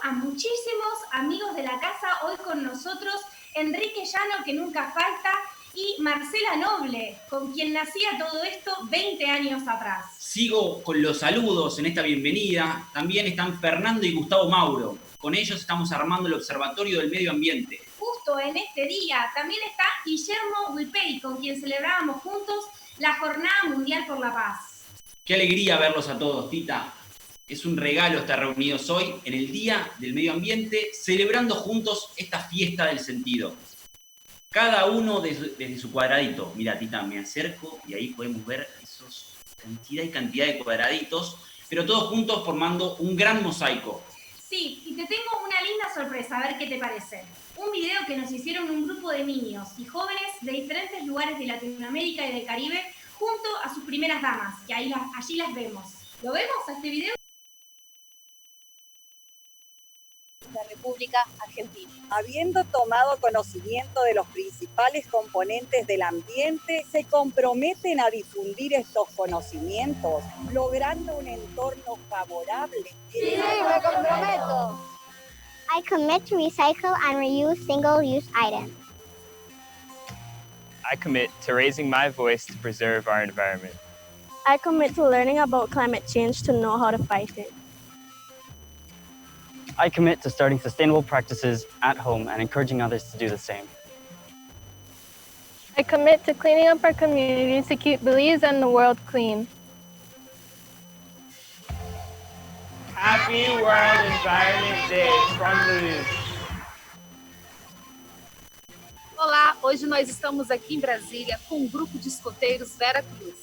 a muchísimos amigos de la casa. Hoy con nosotros Enrique Llano, que nunca falta, y Marcela Noble, con quien nacía todo esto 20 años atrás. Sigo con los saludos en esta bienvenida. También están Fernando y Gustavo Mauro. Con ellos estamos armando el Observatorio del Medio Ambiente. Justo en este día también está Guillermo Wilperi, con quien celebrábamos juntos la Jornada Mundial por la Paz. Qué alegría verlos a todos, Tita. Es un regalo estar reunidos hoy en el Día del Medio Ambiente, celebrando juntos esta fiesta del sentido. Cada uno desde su cuadradito. Mira, Tita, me acerco y ahí podemos ver esos cantidad de cuadraditos, pero todos juntos formando un gran mosaico. Sí, y te tengo una linda sorpresa, a ver qué te parece. Un video que nos hicieron un grupo de niños y jóvenes de diferentes lugares de Latinoamérica y del Caribe junto a sus primeras damas, que allí las vemos. ¿Lo vemos a este video? La República Argentina. Habiendo tomado conocimiento de los principales componentes del ambiente, se comprometen a difundir estos conocimientos, logrando un entorno favorable. Sí, me comprometo. I commit to recycle and reuse single-use items. I commit to raising my voice to preserve our environment. I commit to learning about climate change to know how to fight it. I commit to starting sustainable practices at home and encouraging others to do the same. I commit to cleaning up our communities to keep Belize and the world clean. Happy World Environment Day from Belize. Olá, hoje nós estamos aqui em Brasília com um grupo de escoteiros Vera Cruz.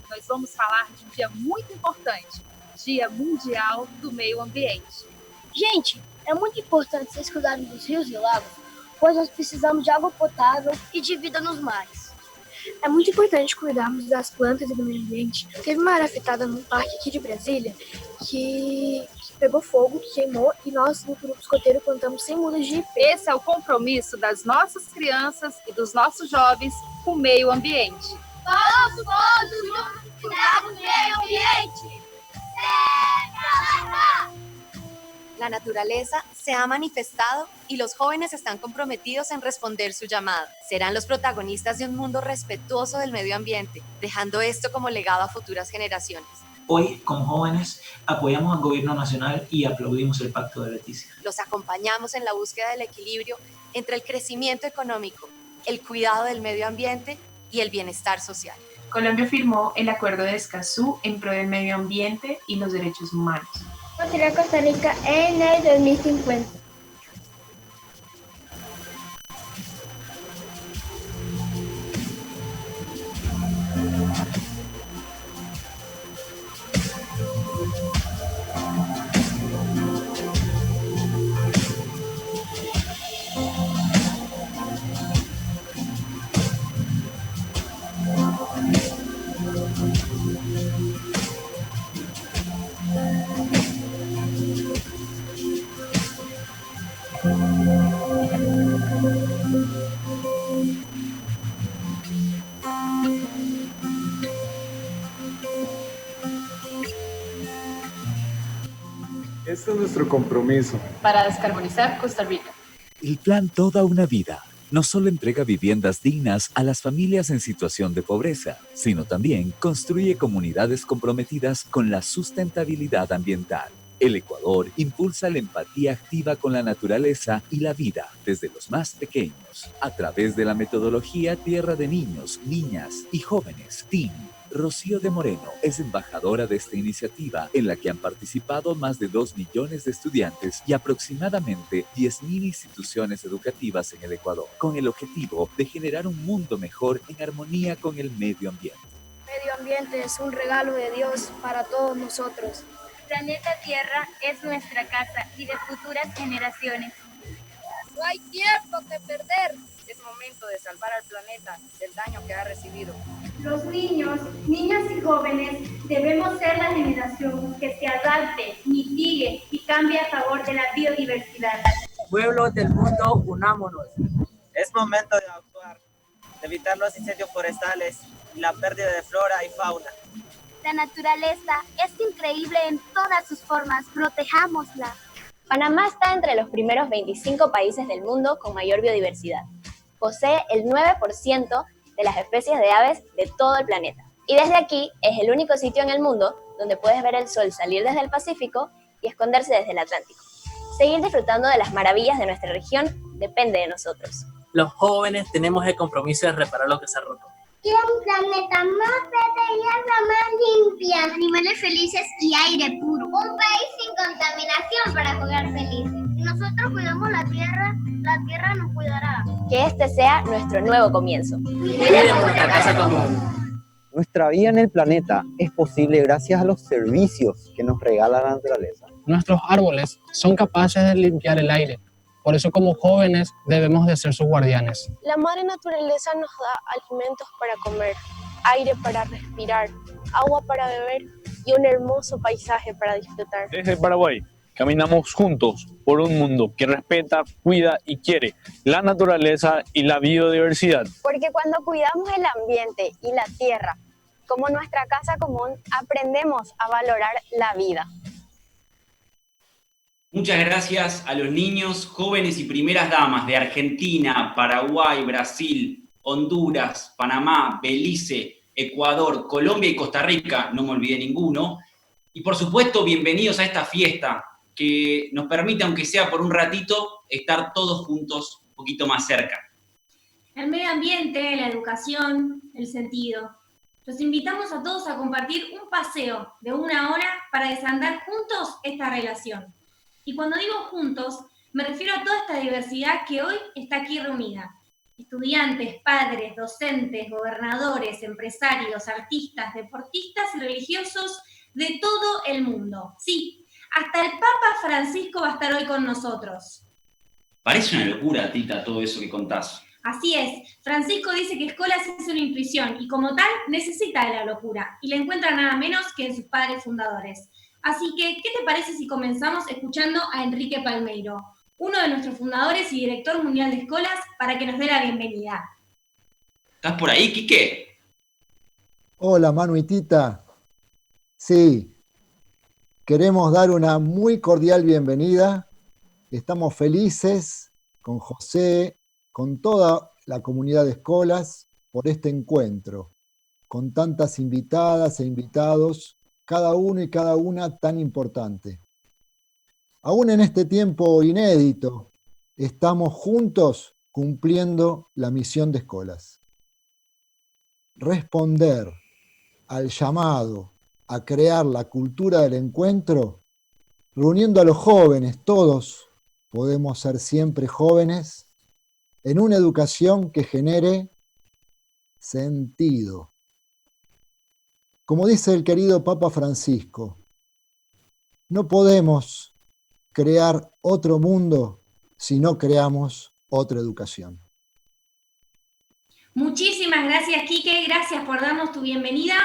Nós vamos falar de um dia muito importante, Dia Mundial do Meio Ambiente. Gente, é muito importante vocês cuidarem dos rios e lagos, pois nós precisamos de água potável e de vida nos mares. É muito importante cuidarmos das plantas e do meio ambiente. Teve uma área afetada num parque aqui de Brasília que pegou fogo, que queimou, e nós, no grupo escoteiro, plantamos 100 mudas de ipê. Esse é o compromisso das nossas crianças e dos nossos jovens com o meio ambiente. Vamos todos juntos cuidar do meio ambiente! La naturaleza se ha manifestado y los jóvenes están comprometidos en responder su llamado. Serán los protagonistas de un mundo respetuoso del medio ambiente, dejando esto como legado a futuras generaciones. Hoy, como jóvenes, apoyamos al gobierno nacional y aplaudimos el Pacto de Leticia. Los acompañamos en la búsqueda del equilibrio entre el crecimiento económico, el cuidado del medio ambiente y el bienestar social. Colombia firmó el Acuerdo de Escazú en pro del medio ambiente y los derechos humanos. Sería Costa Rica en el 2050. Este es nuestro compromiso para descarbonizar Costa Rica. El plan Toda una Vida no solo entrega viviendas dignas a las familias en situación de pobreza, sino también construye comunidades comprometidas con la sustentabilidad ambiental. El Ecuador impulsa la empatía activa con la naturaleza y la vida desde los más pequeños, a través de la metodología Tierra de Niños, Niñas y Jóvenes, TEEN. Rocío de Moreno es embajadora de esta iniciativa en la que han participado más de 2 millones de estudiantes y aproximadamente 10.000 instituciones educativas en el Ecuador, con el objetivo de generar un mundo mejor en armonía con el medio ambiente. El medio ambiente es un regalo de Dios para todos nosotros. El planeta Tierra es nuestra casa y de futuras generaciones. No hay tiempo que perder. Es momento de salvar al planeta del daño que ha recibido. Los niños, niñas y jóvenes debemos ser la generación que se adapte, mitigue y cambie a favor de la biodiversidad. Pueblos del mundo, unámonos. Es momento de actuar, de evitar los incendios forestales y la pérdida de flora y fauna. La naturaleza es increíble en todas sus formas, protejámosla. Panamá está entre los primeros 25 países del mundo con mayor biodiversidad. Posee el 9% de las especies de aves de todo el planeta. Y desde aquí es el único sitio en el mundo donde puedes ver el sol salir desde el Pacífico y esconderse desde el Atlántico. Seguir disfrutando de las maravillas de nuestra región depende de nosotros. Los jóvenes tenemos el compromiso de reparar lo que se ha roto. Quiero un planeta más verde y agua más limpia, animales felices y aire puro. Un país sin contaminación para jugar felices. Si nosotros cuidamos la tierra nos cuidará. Que este sea nuestro nuevo comienzo. Cuidemos nuestra casa común. Nuestra vida en el planeta es posible gracias a los servicios que nos regala la naturaleza. Nuestros árboles son capaces de limpiar el aire. Por eso, como jóvenes, debemos de ser sus guardianes. La madre naturaleza nos da alimentos para comer, aire para respirar, agua para beber y un hermoso paisaje para disfrutar. Desde Paraguay, caminamos juntos por un mundo que respeta, cuida y quiere la naturaleza y la biodiversidad. Porque cuando cuidamos el ambiente y la tierra, como nuestra casa común, aprendemos a valorar la vida. Muchas gracias a los niños, jóvenes y primeras damas de Argentina, Paraguay, Brasil, Honduras, Panamá, Belice, Ecuador, Colombia y Costa Rica, no me olvidé ninguno. Y por supuesto, bienvenidos a esta fiesta que nos permite, aunque sea por un ratito, estar todos juntos un poquito más cerca. El medio ambiente, la educación, el sentido. Los invitamos a todos a compartir un paseo de 1 hora para desandar juntos esta relación. Y cuando digo juntos, me refiero a toda esta diversidad que hoy está aquí reunida. Estudiantes, padres, docentes, gobernadores, empresarios, artistas, deportistas y religiosos de todo el mundo. Sí, hasta el Papa Francisco va a estar hoy con nosotros. Parece una locura, Tita, todo eso que contás. Así es, Francisco dice que Escolas es una intuición y como tal necesita de la locura y la encuentra nada menos que en sus padres fundadores. Así que, ¿qué te parece si comenzamos escuchando a Enrique Palmeiro, uno de nuestros fundadores y director mundial de Escolas, para que nos dé la bienvenida? ¿Estás por ahí, Quique? Hola, Manu y Tita. Sí, queremos dar una muy cordial bienvenida. Estamos felices con José, con toda la comunidad de Escolas, por este encuentro, con tantas invitadas e invitados, cada uno y cada una tan importante. Aún en este tiempo inédito, estamos juntos cumpliendo la misión de Escolas. Responder al llamado a crear la cultura del encuentro, reuniendo a los jóvenes, todos podemos ser siempre jóvenes, en una educación que genere sentido. Como dice el querido Papa Francisco, no podemos crear otro mundo si no creamos otra educación. Muchísimas gracias, Quique, gracias por darnos tu bienvenida.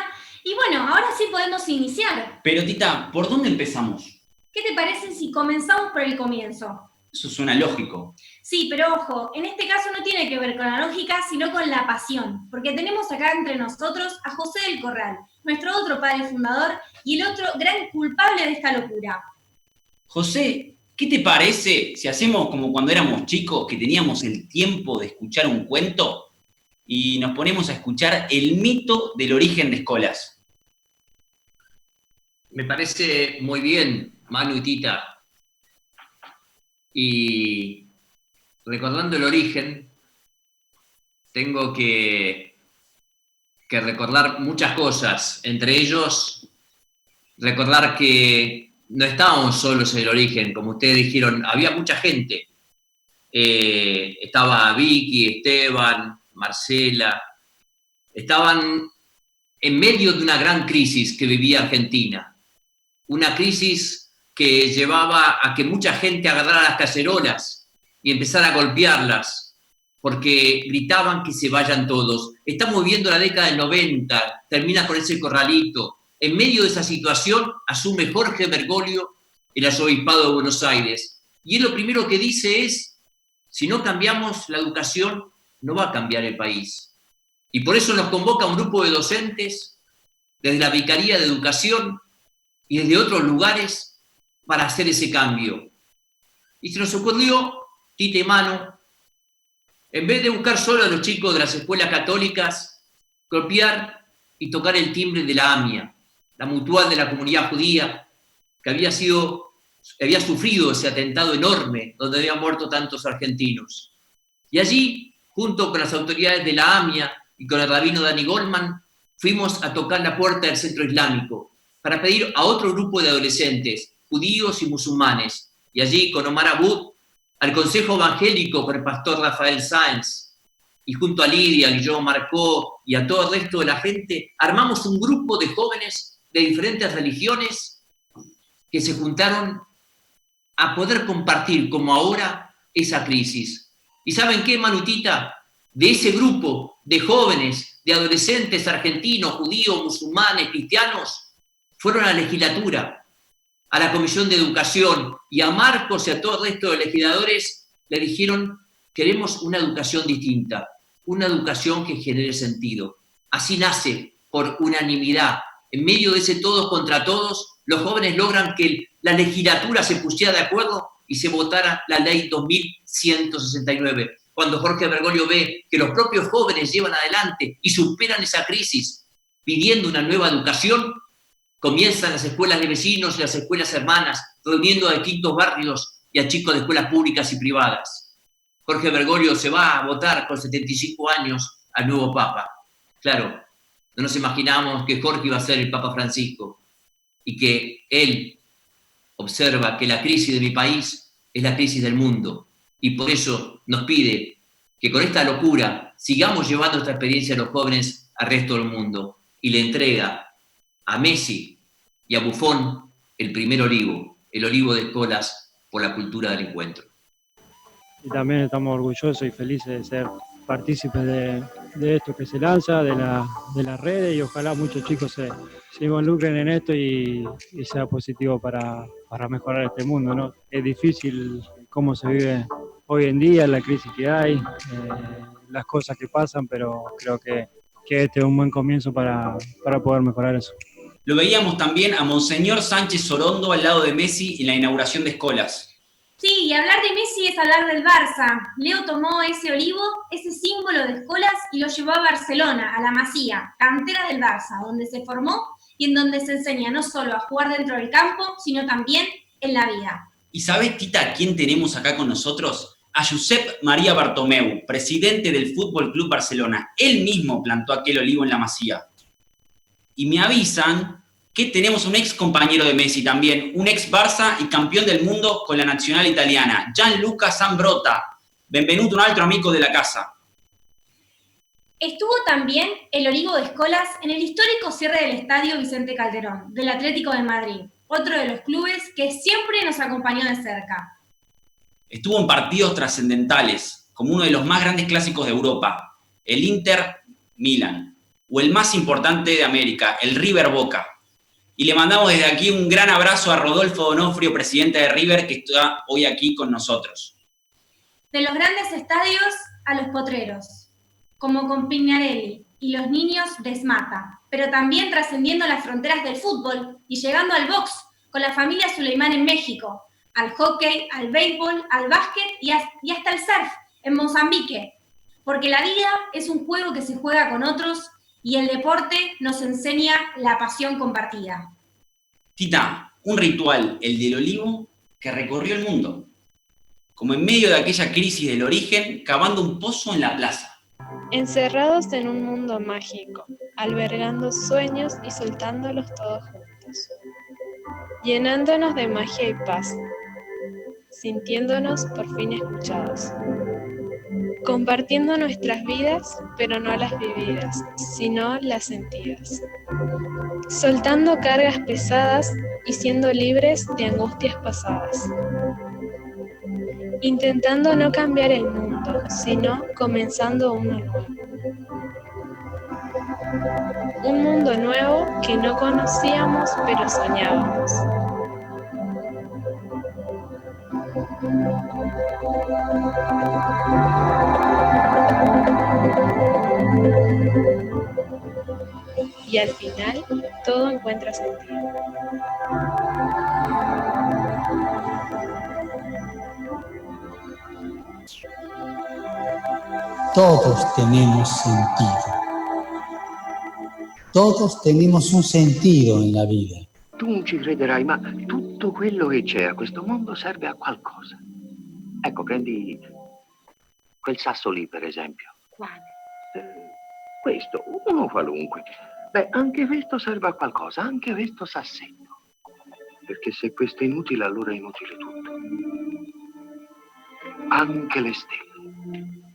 Y bueno, ahora sí podemos iniciar. Pero Tita, ¿por dónde empezamos? ¿Qué te parece si comenzamos por el comienzo? Eso suena lógico. Sí, pero ojo, en este caso no tiene que ver con la lógica, sino con la pasión, porque tenemos acá entre nosotros a José del Corral, nuestro otro padre fundador y el otro gran culpable de esta locura. José, ¿qué te parece si hacemos como cuando éramos chicos, que teníamos el tiempo de escuchar un cuento y nos ponemos a escuchar el mito del origen de Escolas? Me parece muy bien, Manu y Tita. Y recordando el origen, tengo que recordar muchas cosas, entre ellos recordar que no estábamos solos en el origen, como ustedes dijeron, había mucha gente. Estaba Vicky, Esteban, Marcela, estaban en medio de una gran crisis que vivía Argentina, una crisis que llevaba a que mucha gente agarrara las cacerolas y empezara a golpearlas, porque gritaban que se vayan todos. Estamos viviendo la década del 90, termina con ese corralito. En medio de esa situación asume Jorge Bergoglio el arzobispado de Buenos Aires. Y él lo primero que dice es, si no cambiamos la educación, no va a cambiar el país. Y por eso nos convoca un grupo de docentes, desde la Vicaría de Educación y desde otros lugares, para hacer ese cambio. Y se nos ocurrió, Tita y Manu, en vez de buscar solo a los chicos de las escuelas católicas, copiar y tocar el timbre de la AMIA, la mutual de la comunidad judía, que había sufrido ese atentado enorme donde habían muerto tantos argentinos. Y allí, junto con las autoridades de la AMIA y con el rabino Dani Goldman, fuimos a tocar la puerta del centro islámico para pedir a otro grupo de adolescentes, judíos y musulmanes, y allí con Omar Abud, al Consejo Evangélico con el pastor Rafael Sáenz, y junto a Lidia, Guillermo Marcó y a todo el resto de la gente, armamos un grupo de jóvenes de diferentes religiones que se juntaron a poder compartir, como ahora, esa crisis. ¿Y saben qué, Manutita? De ese grupo de jóvenes, de adolescentes argentinos, judíos, musulmanes, cristianos, fueron a la legislatura, a la Comisión de Educación, y a Marcos y a todo el resto de legisladores le dijeron: queremos una educación distinta, una educación que genere sentido. Así nace, por unanimidad, en medio de ese todos contra todos, los jóvenes logran que la legislatura se pusiera de acuerdo y se votara la ley 2169. Cuando Jorge Bergoglio ve que los propios jóvenes llevan adelante y superan esa crisis pidiendo una nueva educación, comienzan las escuelas de vecinos y las escuelas hermanas, reuniendo a distintos barrios y a chicos de escuelas públicas y privadas. Jorge Bergoglio se va a votar con 75 años al nuevo Papa. Claro, no nos imaginamos que Jorge iba a ser el Papa Francisco y que él observa que la crisis de mi país es la crisis del mundo, y por eso nos pide que con esta locura sigamos llevando esta experiencia a los jóvenes al resto del mundo, y le entrega a Messi y a Buffon el primer olivo, el olivo de Escolas por la cultura del encuentro. Y también estamos orgullosos y felices de ser partícipes de esto que se lanza, de las redes, y ojalá muchos chicos se involucren en esto y sea positivo para mejorar este mundo, ¿no? Es difícil cómo se vive hoy en día, la crisis que hay, las cosas que pasan, pero creo que este es un buen comienzo para poder mejorar eso. Lo veíamos también a Monseñor Sánchez Sorondo al lado de Messi en la inauguración de Escolas. Sí, y hablar de Messi es hablar del Barça. Leo tomó ese olivo, ese símbolo de Escolas, y lo llevó a Barcelona, a la Masía, cantera del Barça, donde se formó y en donde se enseña no solo a jugar dentro del campo, sino también en la vida. ¿Y sabes, Tita, a quién tenemos acá con nosotros? A Josep María Bartomeu, presidente del Fútbol Club Barcelona. Él mismo plantó aquel olivo en la Masía. Y me avisan que tenemos un ex compañero de Messi también, un ex Barça y campeón del mundo con la nacional italiana, Gianluca Zambrotta. Benvenuto, un altro amico de la casa. Estuvo también el olivo de Escolas en el histórico cierre del Estadio Vicente Calderón, del Atlético de Madrid, otro de los clubes que siempre nos acompañó de cerca. Estuvo en partidos trascendentales, como uno de los más grandes clásicos de Europa, el Inter-Milan, o el más importante de América, el River-Boca. Y le mandamos desde aquí un gran abrazo a Rodolfo Donofrio, presidente de River, que está hoy aquí con nosotros. De los grandes estadios a los potreros, como con Pignarelli y los niños de Esmata, pero también trascendiendo las fronteras del fútbol y llegando al box con la familia Suleimán en México, al hockey, al béisbol, al básquet y hasta el surf en Mozambique, porque la vida es un juego que se juega con otros y el deporte nos enseña la pasión compartida. Tita, un ritual, el del olivo, que recorrió el mundo, como en medio de aquella crisis del origen, cavando un pozo en la plaza. Encerrados en un mundo mágico, albergando sueños y soltándolos todos juntos, llenándonos de magia y paz, sintiéndonos por fin escuchados, compartiendo nuestras vidas, pero no las vividas, sino las sentidas, soltando cargas pesadas y siendo libres de angustias pasadas, intentando no cambiar el mundo, sino comenzando uno nuevo. Un mundo nuevo que no conocíamos, pero soñábamos. Y al final, todo encuentra sentido. todos tenemos sentido. Todos tenemos un sentido en la vida. Tu non ci crederai, ma tutto quello che c'è a questo mondo serve a qualcosa. Ecco, prendi quel sasso lì, per esempio. Quale? Questo, uno qualunque. Beh, anche questo serve a qualcosa, anche questo sassetto. Perché se questo è inutile, allora è inutile tutto. Anche le stelle.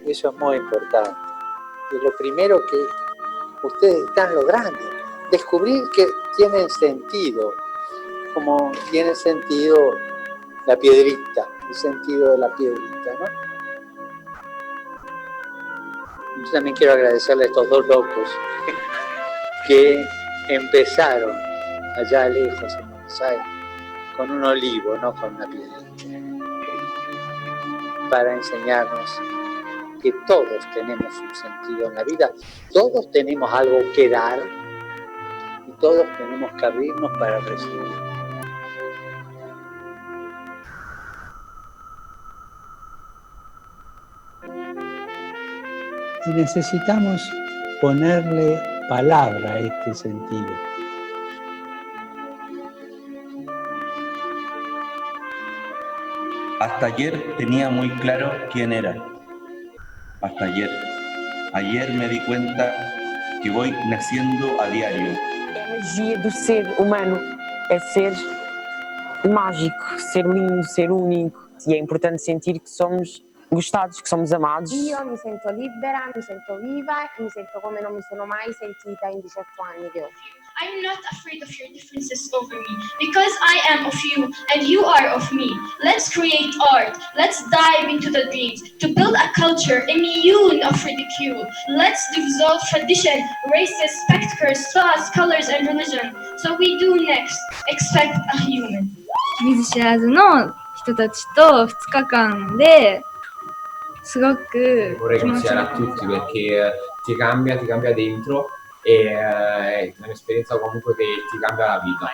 Eso es muy importante. Y lo primero que ustedes están logrando, descubrir que tienen sentido, como tiene sentido la piedrita, el sentido de la piedrita, ¿no? Yo también quiero agradecerle a estos dos locos que empezaron allá lejos en Buenos Aires con un olivo, no con una piedrita, para enseñarnos que todos tenemos un sentido en la vida, todos tenemos algo que dar y todos tenemos que abrirnos para recibir. Y necesitamos ponerle palabra a este sentido. Hasta ayer tenía muy claro quién era. Hasta ayer. Ayer me di cuenta que voy naciendo a diario. A magia do ser humano é ser mágico, ser lindo, ser único. E é importante sentir que somos gostados, que somos amados. Io mi sento libera, mi sento viva, mi sento come non mi sono mai sentita in 18 anni che ho. I'm not afraid of your differences over me, because I am of you and you are of me. Let's create art, let's dive into the dreams, to build a culture immune of ridicule. Let's dissolve tradition, races, spectacles, class, colors and religion. So we do next, expect a human. 見ず知らずの人たちと2日間ですごく Vorrei consigliare a tutti perché ti cambia dentro e è un'esperienza comunque che ti cambia la vita.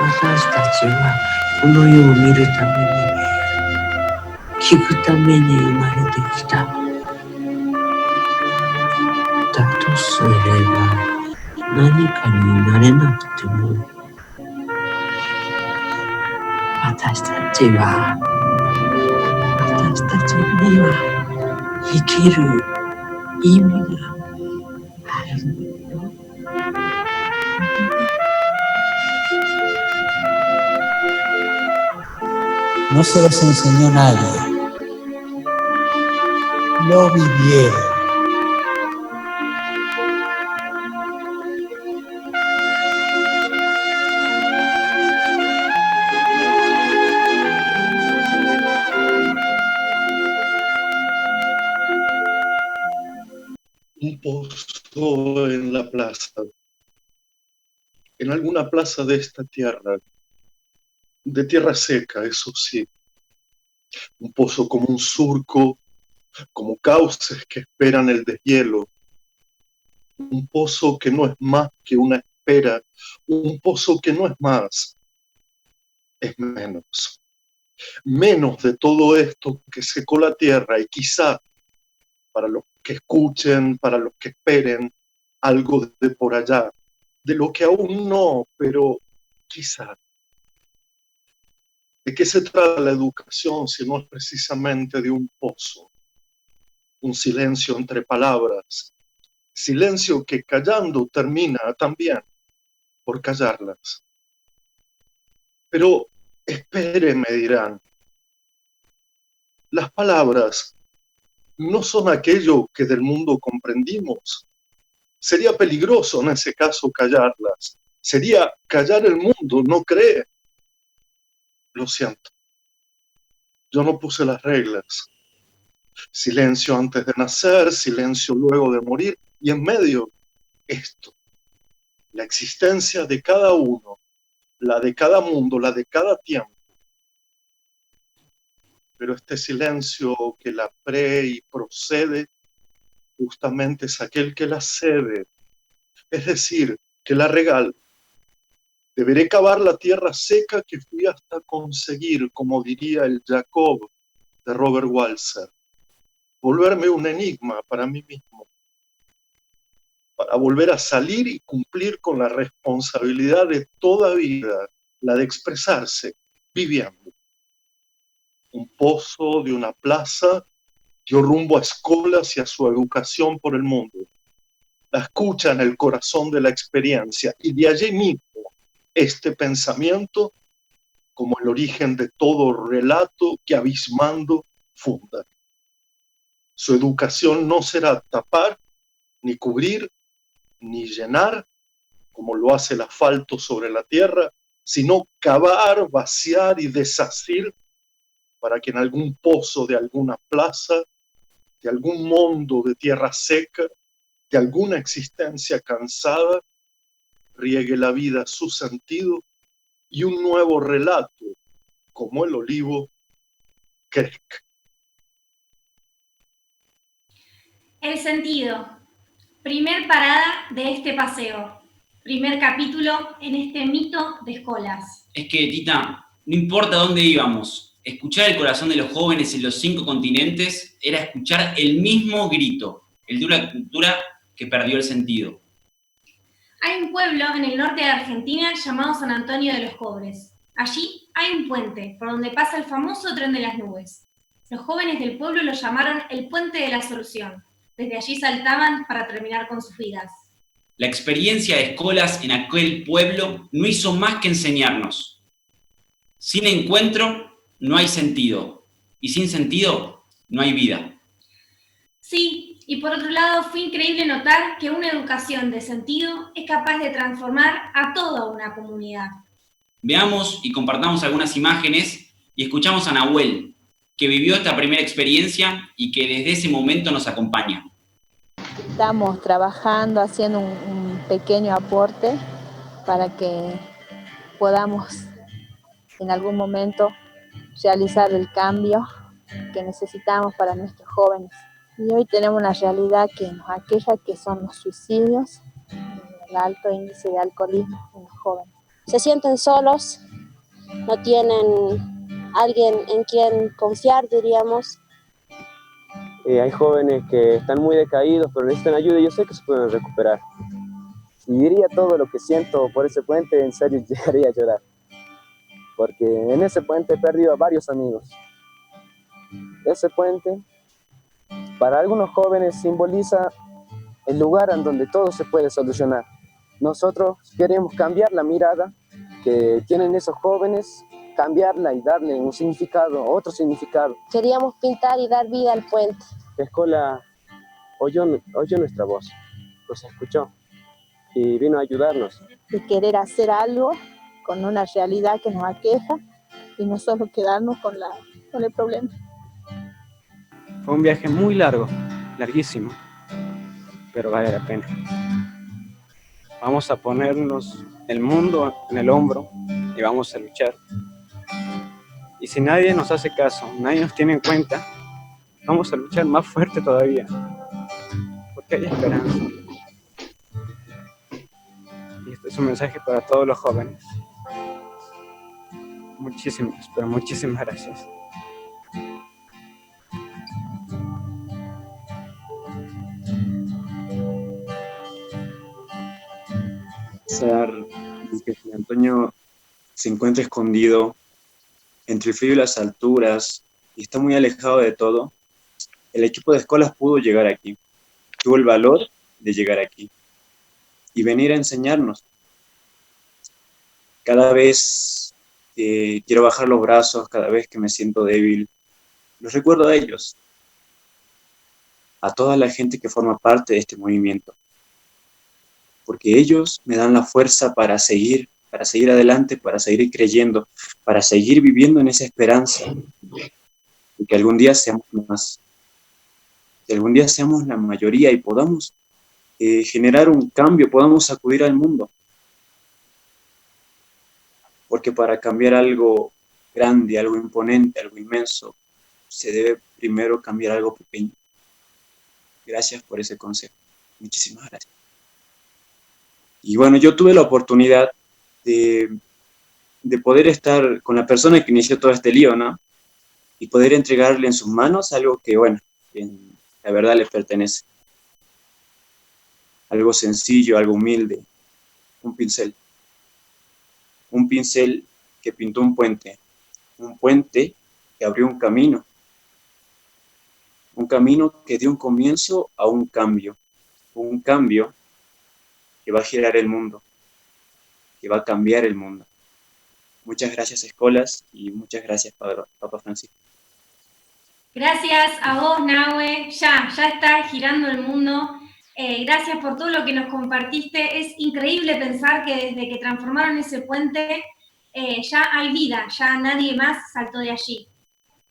私たちはこの世を見るために聞くために生まれてきた。だとすれば何かになれなくても私たちには生きる意味があるのよ。No se los enseñó nadie, lo vivieron. Un pozo en la plaza, en alguna plaza de esta tierra, de tierra seca, eso sí. Un pozo como un surco, como cauces que esperan el deshielo. Un pozo que no es más que una espera, un pozo que no es más, es menos. Menos de todo esto que secó la tierra y quizá para los que escuchen, para los que esperen algo de por allá, de lo que aún no, pero quizá. ¿De qué se trata la educación si no es precisamente de un pozo? Un silencio entre palabras, silencio que callando termina también por callarlas. Pero espere, me dirán, Las palabras no son aquello que del mundo comprendimos. Sería peligroso en ese caso callarlas. Sería callar el mundo, ¿no cree? Lo siento. Yo no puse las reglas. Silencio antes de nacer, silencio luego de morir, y en medio esto, la existencia de cada uno, la de cada mundo, la de cada tiempo. Pero este silencio que la pre y procede, justamente es aquel que la cede, es decir, que la regala. Deberé cavar la tierra seca que fui hasta conseguir, como diría el Jacob de Robert Walser. Volverme un enigma para mí mismo, para volver a salir y cumplir con la responsabilidad de toda vida, la de expresarse, viviendo. Un pozo de una plaza dio rumbo a escuelas y a su educación por el mundo. La escucha en el corazón de la experiencia, y de allí mismo este pensamiento como el origen de todo relato que abismando funda. Su educación no será tapar, ni cubrir, ni llenar, como lo hace el asfalto sobre la tierra, sino cavar, vaciar y deshacer para que en algún pozo de alguna plaza, de algún mundo de tierra seca, de alguna existencia cansada, riegue la vida su sentido y un nuevo relato, como el olivo, crezca. El sentido. Primer parada de este paseo. Primer capítulo en este mito de escolas. Es que, Tita, no importa dónde íbamos, escuchar el corazón de los jóvenes en los 5 continentes era escuchar el mismo grito, el de una cultura que perdió el sentido. Hay un pueblo en el norte de Argentina llamado San Antonio de los Cobres. Allí hay un puente por donde pasa el famoso tren de las nubes. Los jóvenes del pueblo lo llamaron el Puente de la Solución. Desde allí saltaban para terminar con sus vidas. La experiencia de escolas en aquel pueblo no hizo más que enseñarnos. Sin encuentro no hay sentido, y sin sentido no hay vida. Sí, y por otro lado fue increíble notar que una educación de sentido es capaz de transformar a toda una comunidad. Veamos y compartamos algunas imágenes y escuchamos a Nahuel, que vivió esta primera experiencia y que desde ese momento nos acompaña. Estamos trabajando, haciendo un pequeño aporte para que podamos en algún momento realizar el cambio que necesitamos para nuestros jóvenes. Y hoy tenemos una realidad que nos aqueja, que son los suicidios, el alto índice de alcoholismo en los jóvenes. Se sienten solos, no tienen alguien en quien confiar, diríamos. Hay jóvenes que están muy decaídos, pero necesitan ayuda y yo sé que se pueden recuperar. Si diría todo lo que siento por ese puente, en serio llegaría a llorar. Porque en ese puente he perdido a varios amigos. Ese puente, para algunos jóvenes, simboliza el lugar en donde todo se puede solucionar. Nosotros queremos cambiar la mirada que tienen esos jóvenes, cambiarla y darle un significado, otro significado. Queríamos pintar y dar vida al puente. La escuela oyó nuestra voz, nos escuchó y vino a ayudarnos. De querer hacer algo con una realidad que nos aqueja y no solo quedarnos con el problema. Fue un viaje muy largo, larguísimo, pero vale la pena. Vamos a ponernos el mundo en el hombro y vamos a luchar. Y si nadie nos hace caso, nadie nos tiene en cuenta, vamos a luchar más fuerte todavía, porque hay esperanza. Y este es un mensaje para todos los jóvenes. Muchísimas, pero muchísimas gracias. Que San Antonio se encuentra escondido entre el frío y las alturas y está muy alejado de todo, el equipo de escuelas pudo llegar aquí, tuvo el valor de llegar aquí y venir a enseñarnos. Cada vez que quiero bajar los brazos, cada vez que me siento débil, Los recuerdo a ellos, a toda la gente que forma parte de este movimiento, porque ellos me dan la fuerza para seguir adelante, para seguir creyendo, para seguir viviendo en esa esperanza de que algún día seamos más, que algún día seamos la mayoría y podamos generar un cambio, podamos sacudir al mundo. Porque para cambiar algo grande, algo imponente, algo inmenso, se debe primero cambiar algo pequeño. Gracias por ese consejo. Muchísimas gracias. Y bueno, yo tuve la oportunidad de poder estar con la persona que inició todo este lío, ¿no? Y poder entregarle en sus manos algo que, bueno, en la verdad le pertenece. Algo sencillo, algo humilde, un pincel. Un pincel que pintó un puente que abrió un camino que dio un comienzo a un cambio que va a girar el mundo, que va a cambiar el mundo. Muchas gracias, Escolas, y muchas gracias, Papa Francisco. Gracias a vos, Nahue. Ya está girando el mundo. Gracias por todo lo que nos compartiste. Es increíble pensar que desde que transformaron ese puente ya hay vida, ya nadie más saltó de allí.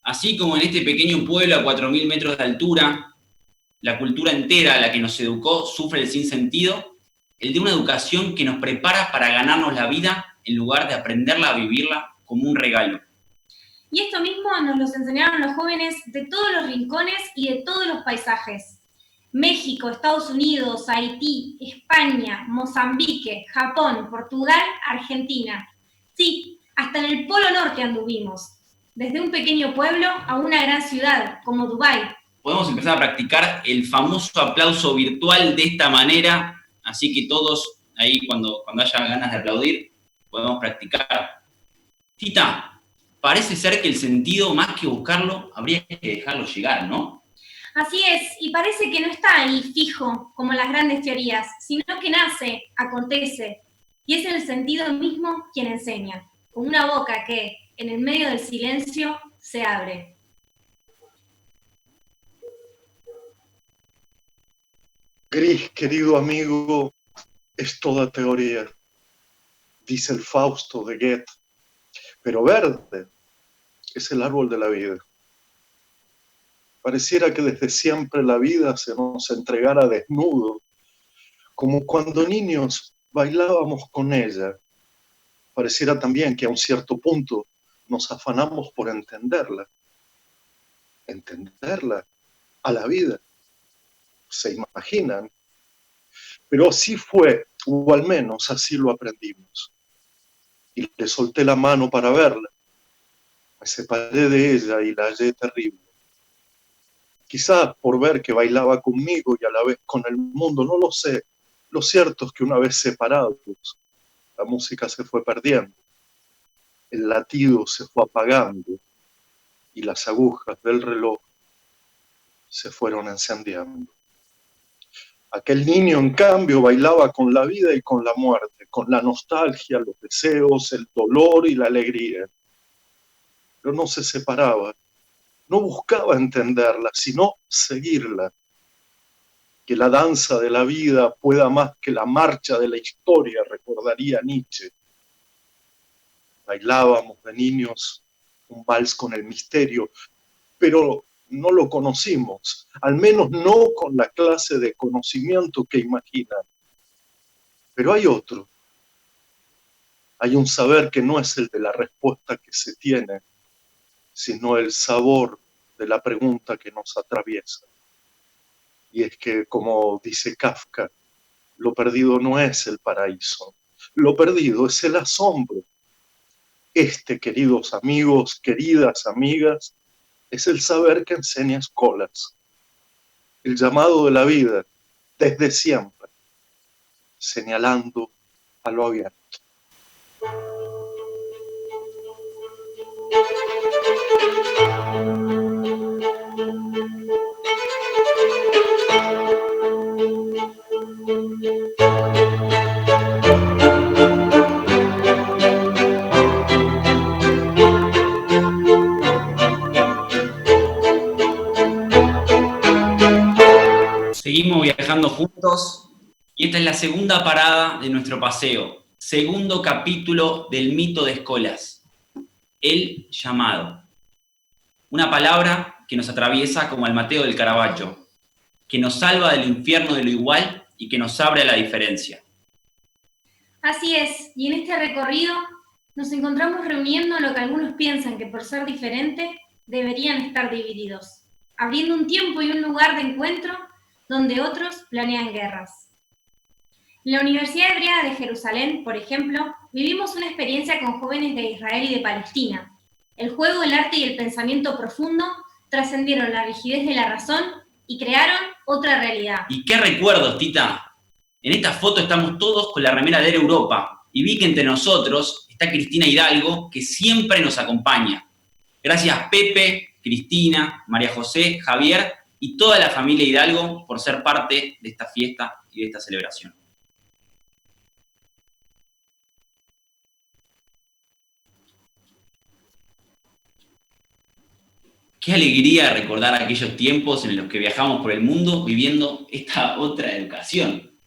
Así como en este pequeño pueblo a 4.000 metros de altura, la cultura entera a la que nos educó sufre el sinsentido, el de una educación que nos prepara para ganarnos la vida en lugar de aprenderla a vivirla como un regalo. Y esto mismo nos lo enseñaron los jóvenes de todos los rincones y de todos los paisajes. México, Estados Unidos, Haití, España, Mozambique, Japón, Portugal, Argentina. Sí, hasta en el Polo Norte anduvimos. Desde un pequeño pueblo a una gran ciudad, como Dubái. Podemos empezar a practicar el famoso aplauso virtual de esta manera, así que todos ahí cuando haya ganas de aplaudir, podemos practicar. Tita, parece ser que el sentido, más que buscarlo, habría que dejarlo llegar, ¿no? Así es, y parece que no está ahí fijo, como las grandes teorías, sino que nace, acontece, y es el sentido mismo quien enseña, con una boca que, en el medio del silencio, se abre. Gris, querido amigo, es toda teoría, dice el Fausto de Goethe, pero verde es el árbol de la vida. Pareciera que desde siempre la vida se nos entregara desnudo, como cuando niños bailábamos con ella. Pareciera también que a un cierto punto nos afanamos por entenderla a la vida. ¿Se imaginan? Pero así fue, o al menos así lo aprendimos. Y le solté la mano para verla. Me separé de ella y la hallé terrible. Quizás por ver que bailaba conmigo y a la vez con el mundo, no lo sé. Lo cierto es que una vez separados, la música se fue perdiendo. El latido se fue apagando y las agujas del reloj se fueron encendiendo. Aquel niño, en cambio, bailaba con la vida y con la muerte, con la nostalgia, los deseos, el dolor y la alegría. Pero no se separaba, no buscaba entenderla, sino seguirla. Que la danza de la vida pueda más que la marcha de la historia, recordaría Nietzsche. Bailábamos de niños un vals con el misterio, pero no lo conocimos, al menos no con la clase de conocimiento que imaginan. Pero hay otro. Hay un saber que no es el de la respuesta que se tiene, sino el sabor de la pregunta que nos atraviesa. Y es que, como dice Kafka, lo perdido no es el paraíso, lo perdido es el asombro. Queridos amigos, queridas amigas, es el saber que enseña Escolas, el llamado de la vida desde siempre, señalando a lo abierto. juntos y esta es la segunda parada de nuestro paseo, segundo capítulo del mito de Escolas, el llamado. Una palabra que nos atraviesa como el Mateo del Caravaggio, que nos salva del infierno de lo igual y que nos abre a la diferencia. Así es, y en este recorrido nos encontramos reuniendo lo que algunos piensan que por ser diferente deberían estar divididos, abriendo un tiempo y un lugar de encuentro donde otros planean guerras. En la Universidad Hebrea de Jerusalén, por ejemplo, vivimos una experiencia con jóvenes de Israel y de Palestina. El juego, el arte y el pensamiento profundo trascendieron la rigidez de la razón y crearon otra realidad. ¿Y qué recuerdos, Tita? En esta foto estamos todos con la remera de Europa y vi que entre nosotros está Cristina Hidalgo, que siempre nos acompaña. Gracias Pepe, Cristina, María José, Javier y toda la familia Hidalgo por ser parte de esta fiesta y de esta celebración. Qué alegría recordar aquellos tiempos en los que viajamos por el mundo viviendo esta otra educación.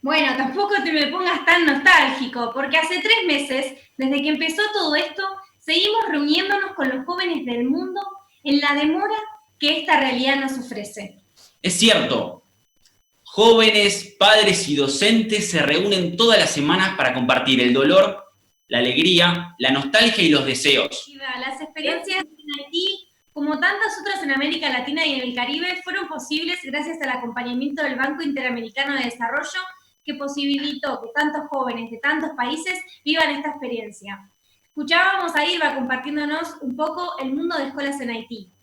Bueno, tampoco te me pongas tan nostálgico, porque hace 3 meses, desde que empezó todo esto, seguimos reuniéndonos con los jóvenes del mundo en la demora que esta realidad nos ofrece. Es cierto, jóvenes, padres y docentes se reúnen todas las semanas para compartir el dolor, la alegría, la nostalgia y los deseos. Las experiencias en Haití, como tantas otras en América Latina y en el Caribe, fueron posibles gracias al acompañamiento del Banco Interamericano de Desarrollo, que posibilitó que tantos jóvenes de tantos países vivan esta experiencia. Escuchábamos a Irva compartiéndonos un poco el mundo de escuelas en Haití.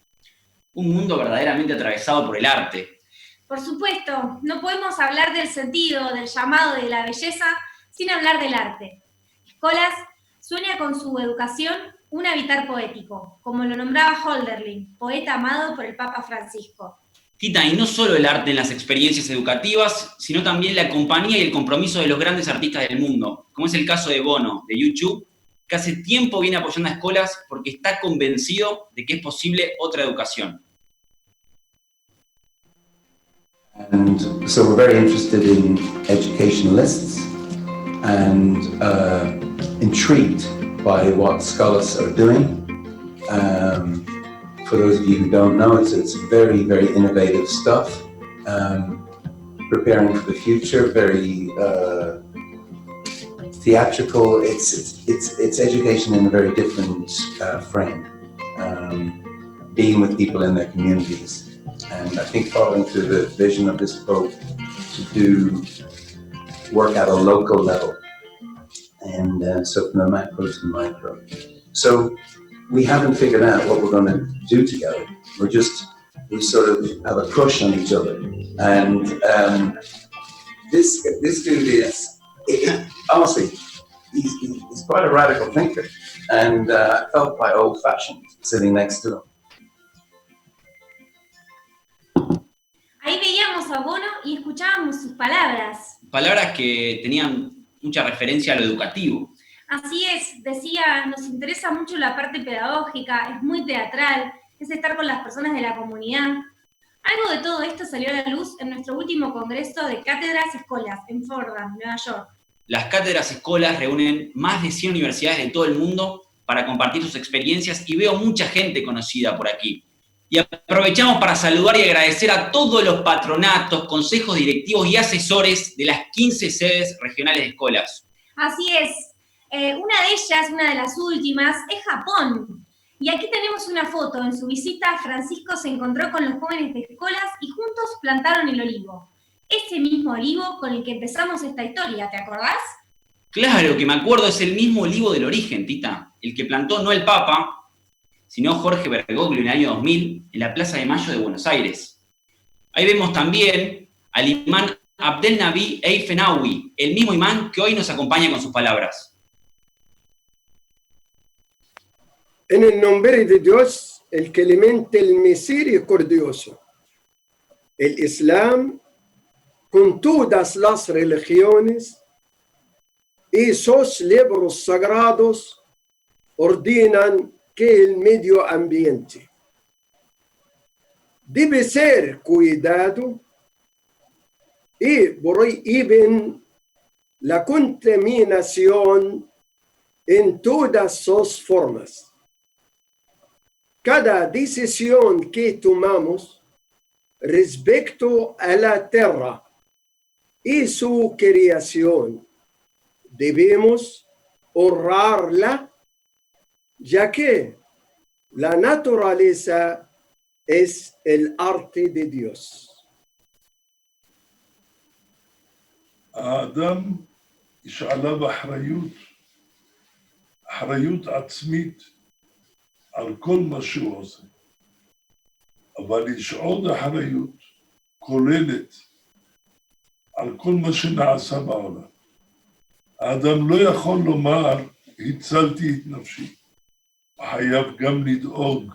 Un mundo verdaderamente atravesado por el arte. Por supuesto, no podemos hablar del sentido, del llamado, de la belleza, sin hablar del arte. Escolas sueña con su educación un habitar poético, como lo nombraba Hölderlin, poeta amado por el Papa Francisco. Tita, y no solo el arte en las experiencias educativas, sino también la compañía y el compromiso de los grandes artistas del mundo, como es el caso de Bono, de YouTube, que hace tiempo viene apoyando a escuelas porque está convencido de que es posible otra educación. And so we're very interested in educationalists and intrigued by what scholars are doing. For those of you who don't know, it's very, very innovative stuff, preparing for the future, very theatrical. It's education in a very different frame, being with people in their communities. And I think following through the vision of this Pope to do work at a local level, and so from the macro to the micro. So we haven't figured out what we're going to do together. We sort of have a crush on each other. And this dude is, honestly, he's quite a radical thinker. And I felt quite old-fashioned sitting next to him. Ahí veíamos a Bono y escuchábamos sus palabras. Palabras que tenían mucha referencia a lo educativo. Así es, decía, nos interesa mucho la parte pedagógica, es muy teatral, es estar con las personas de la comunidad. Algo de todo esto salió a la luz en nuestro último congreso de Cátedras Escolas en Fordham, Nueva York. Las Cátedras Escolas reúnen más de 100 universidades de todo el mundo para compartir sus experiencias y veo mucha gente conocida por aquí. Y aprovechamos para saludar y agradecer a todos los patronatos, consejos directivos y asesores de las 15 sedes regionales de escuelas. Así es. Una de ellas, una de las últimas, es Japón. Y aquí tenemos una foto. En su visita, Francisco se encontró con los jóvenes de escuelas y juntos plantaron el olivo. Ese mismo olivo con el que empezamos esta historia, ¿te acordás? Claro que me acuerdo, es el mismo olivo del origen, Tita. El que plantó no el Papa, sino Jorge Bergoglio en el año 2000 en la Plaza de Mayo de Buenos Aires. Ahí vemos también al imán Abdelnabi Eifenawi, el mismo imán que hoy nos acompaña con sus palabras. En el nombre de Dios, el clemente, el misericordioso, el Islam, con todas las religiones y sus libros sagrados, ordenan que el medio ambiente debe ser cuidado y prohíben la contaminación en todas sus formas. Cada decisión que tomamos respecto a la tierra y su creación, debemos honrarla, ya que la naturaleza es el arte de Dios. האדם יש עליו אחריות עצמית על כל מה שהוא עושה. אבל יש עוד אחריות כוללת על כל מה שנעשה בעולם. האדם לא יכול לומר, הצלתי את נפשי. הוא חייב גם לדאוג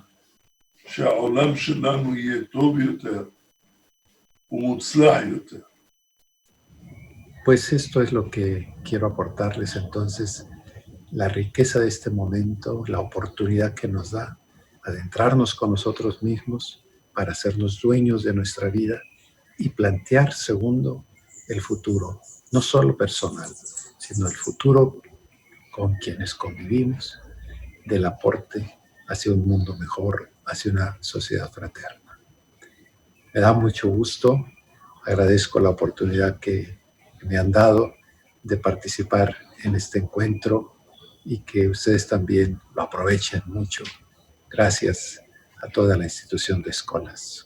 שהעולם שלנו יהיה טוב יותר ומוצלח יותר. Pues esto es lo que quiero aportarles entonces, la riqueza de este momento, la oportunidad que nos da adentrarnos con nosotros mismos para hacernos dueños de nuestra vida y plantear, segundo, el futuro, no solo personal, sino el futuro con quienes convivimos, del aporte hacia un mundo mejor, hacia una sociedad fraterna. Me da mucho gusto, agradezco la oportunidad que me han dado de participar en este encuentro y que ustedes también lo aprovechen mucho. Gracias a toda la institución de Escolas.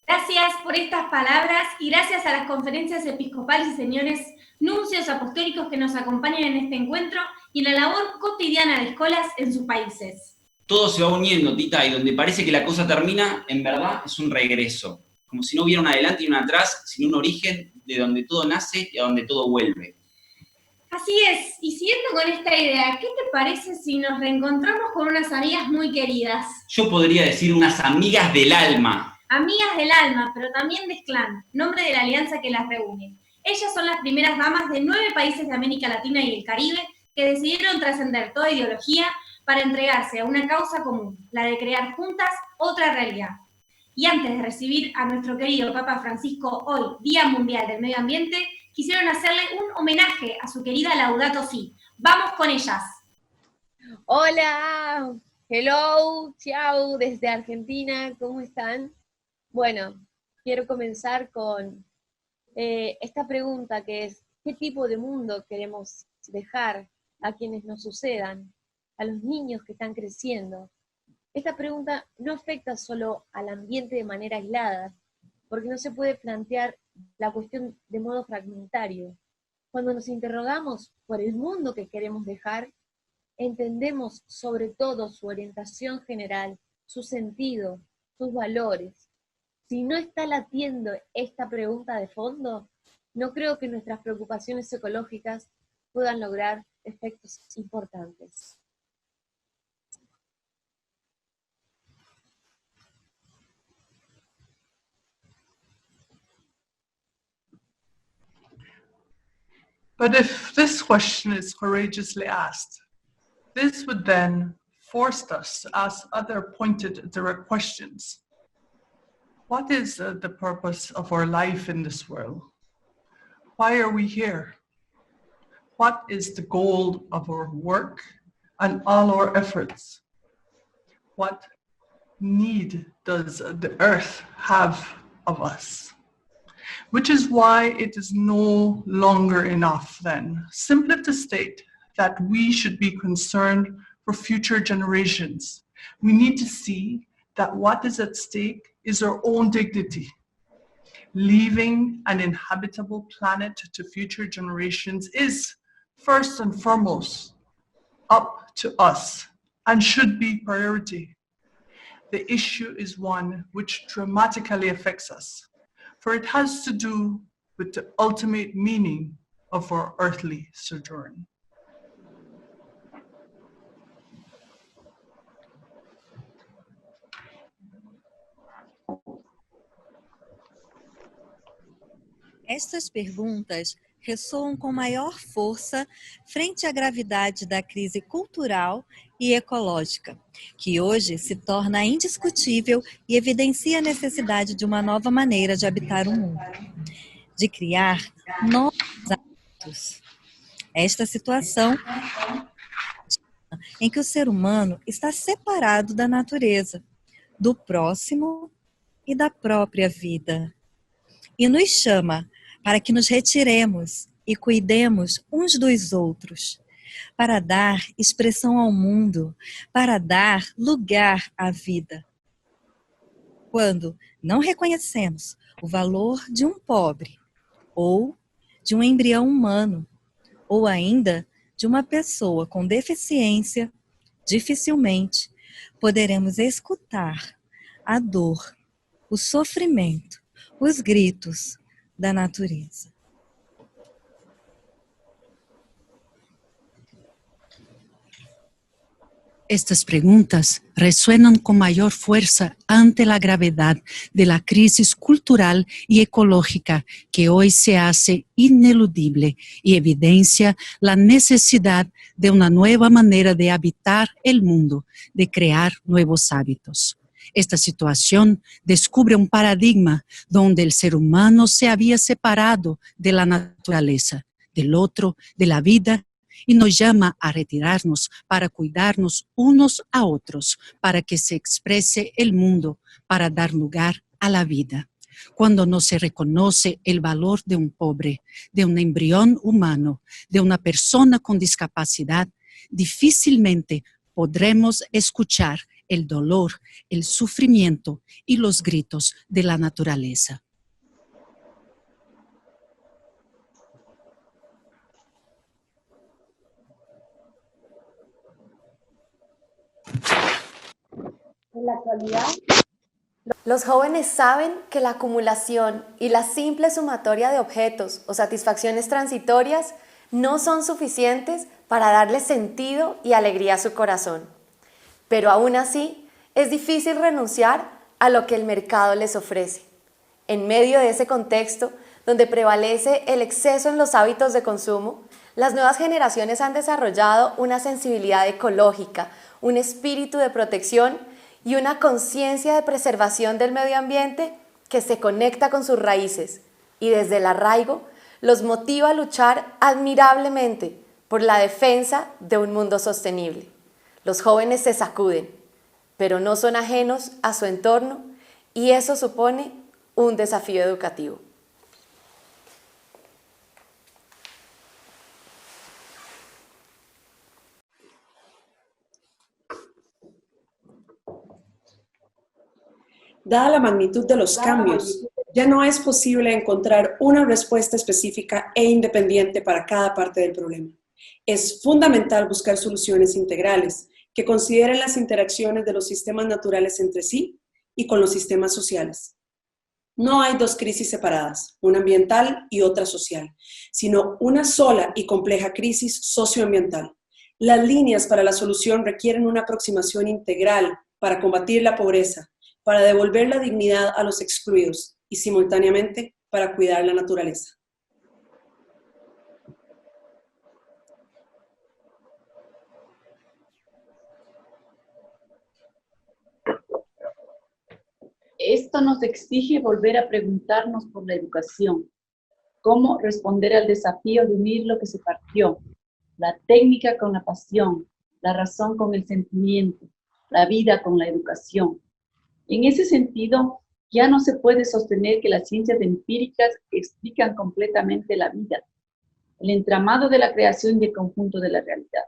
Gracias por estas palabras y gracias a las conferencias episcopales y señores nuncios apostólicos que nos acompañan en este encuentro y en la labor cotidiana de Escolas en sus países. Todo se va uniendo, Tita, y donde parece que la cosa termina, en verdad es un regreso. Como si no hubiera un adelante y un atrás, sino un origen de donde todo nace y a donde todo vuelve. Así es, y siguiendo con esta idea, ¿qué te parece si nos reencontramos con unas amigas muy queridas? Yo podría decir unas amigas del alma. Amigas del alma, pero también de Esclan, nombre de la alianza que las reúne. Ellas son las primeras damas de 9 países de América Latina y el Caribe que decidieron trascender toda ideología para entregarse a una causa común, la de crear juntas otra realidad. Y antes de recibir a nuestro querido Papa Francisco hoy, Día Mundial del Medio Ambiente, quisieron hacerle un homenaje a su querida Laudato Si. ¡Vamos con ellas! Hola, hello, ciao, desde Argentina, ¿cómo están? Bueno, quiero comenzar con esta pregunta que es, ¿qué tipo de mundo queremos dejar a quienes nos sucedan, a los niños que están creciendo? Esta pregunta no afecta solo al ambiente de manera aislada, porque no se puede plantear la cuestión de modo fragmentario. Cuando nos interrogamos por el mundo que queremos dejar, entendemos sobre todo su orientación general, su sentido, sus valores. Si no está latiendo esta pregunta de fondo, no creo que nuestras preocupaciones ecológicas puedan lograr efectos importantes. But if this question is courageously asked, this would then force us to ask other pointed, direct questions. What is the purpose of our life in this world? Why are we here? What is the goal of our work and all our efforts? What need does the earth have of us? Which is why it is no longer enough then simply to state that we should be concerned for future generations. We need to see that what is at stake is our own dignity. Leaving an inhabitable planet to future generations is first and foremost up to us and should be priority. The issue is one which dramatically affects us, for it has to do with the ultimate meaning of our earthly sojourn. Estas perguntas ressoam com maior força frente à gravidade da crise cultural e ecológica, que hoje se torna indiscutível e evidencia a necessidade de uma nova maneira de habitar o mundo. de criar novos hábitos. Esta situação em que o ser humano está separado da natureza, do próximo e da própria vida. E nos chama para que nos retiremos e cuidemos uns dos outros, para dar expressão ao mundo, para dar lugar à vida. Quando não reconhecemos o valor de um pobre, ou de um embrião humano, ou ainda de uma pessoa com deficiência, dificilmente poderemos escutar a dor, o sofrimento, os gritos da natureza. Estas preguntas resuenan con mayor fuerza ante la gravedad de la crisis cultural y ecológica que hoy se hace ineludible y evidencia la necesidad de una nueva manera de habitar el mundo, de crear nuevos hábitos. Esta situación descubre un paradigma donde el ser humano se había separado de la naturaleza, del otro, de la vida, y nos llama a retirarnos para cuidarnos unos a otros, para que se exprese el mundo, para dar lugar a la vida. Cuando no se reconoce el valor de un pobre, de un embrión humano, de una persona con discapacidad, difícilmente podremos escuchar el dolor, el sufrimiento y los gritos de la naturaleza. En la actualidad, los jóvenes saben que la acumulación y la simple sumatoria de objetos o satisfacciones transitorias no son suficientes para darle sentido y alegría a su corazón. Pero aún así, es difícil renunciar a lo que el mercado les ofrece. En medio de ese contexto, donde prevalece el exceso en los hábitos de consumo, las nuevas generaciones han desarrollado una sensibilidad ecológica, un espíritu de protección y una conciencia de preservación del medio ambiente que se conecta con sus raíces y desde el arraigo los motiva a luchar admirablemente por la defensa de un mundo sostenible. Los jóvenes se sacuden, pero no son ajenos a su entorno y eso supone un desafío educativo. Dada la magnitud de los cambios, ya no es posible encontrar una respuesta específica e independiente para cada parte del problema. Es fundamental buscar soluciones integrales que consideren las interacciones de los sistemas naturales entre sí y con los sistemas sociales. No hay dos crisis separadas, una ambiental y otra social, sino una sola y compleja crisis socioambiental. Las líneas para la solución requieren una aproximación integral para combatir la pobreza, para devolver la dignidad a los excluidos y simultáneamente para cuidar la naturaleza. Esto nos exige volver a preguntarnos por la educación, cómo responder al desafío de unir lo que se partió, la técnica con la pasión, la razón con el sentimiento, la vida con la educación. En ese sentido, ya no se puede sostener que las ciencias empíricas explican completamente la vida, el entramado de la creación y el conjunto de la realidad.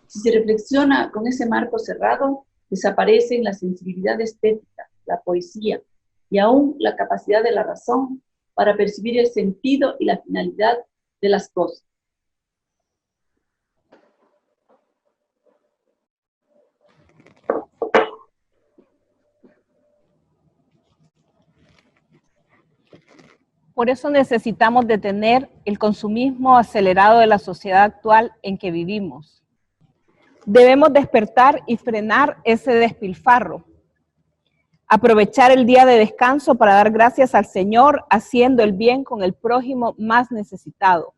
Si se reflexiona con ese marco cerrado, desaparecen la sensibilidad estética, la poesía y aún la capacidad de la razón para percibir el sentido y la finalidad de las cosas. Por eso necesitamos detener el consumismo acelerado de la sociedad actual en que vivimos. Debemos despertar y frenar ese despilfarro. Aprovechar el día de descanso para dar gracias al Señor, haciendo el bien con el prójimo más necesitado.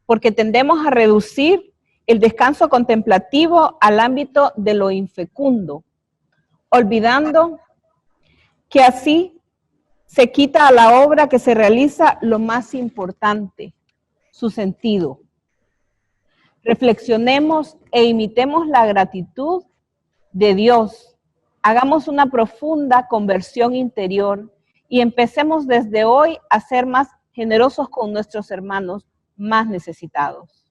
Porque tendemos a reducir el descanso contemplativo al ámbito de lo infecundo, olvidando que así Se quita a la obra que se realiza lo más importante, su sentido. Reflexionemos e imitemos la gratitud de Dios. Hagamos una profunda conversión interior y empecemos desde hoy a ser más generosos con nuestros hermanos más necesitados.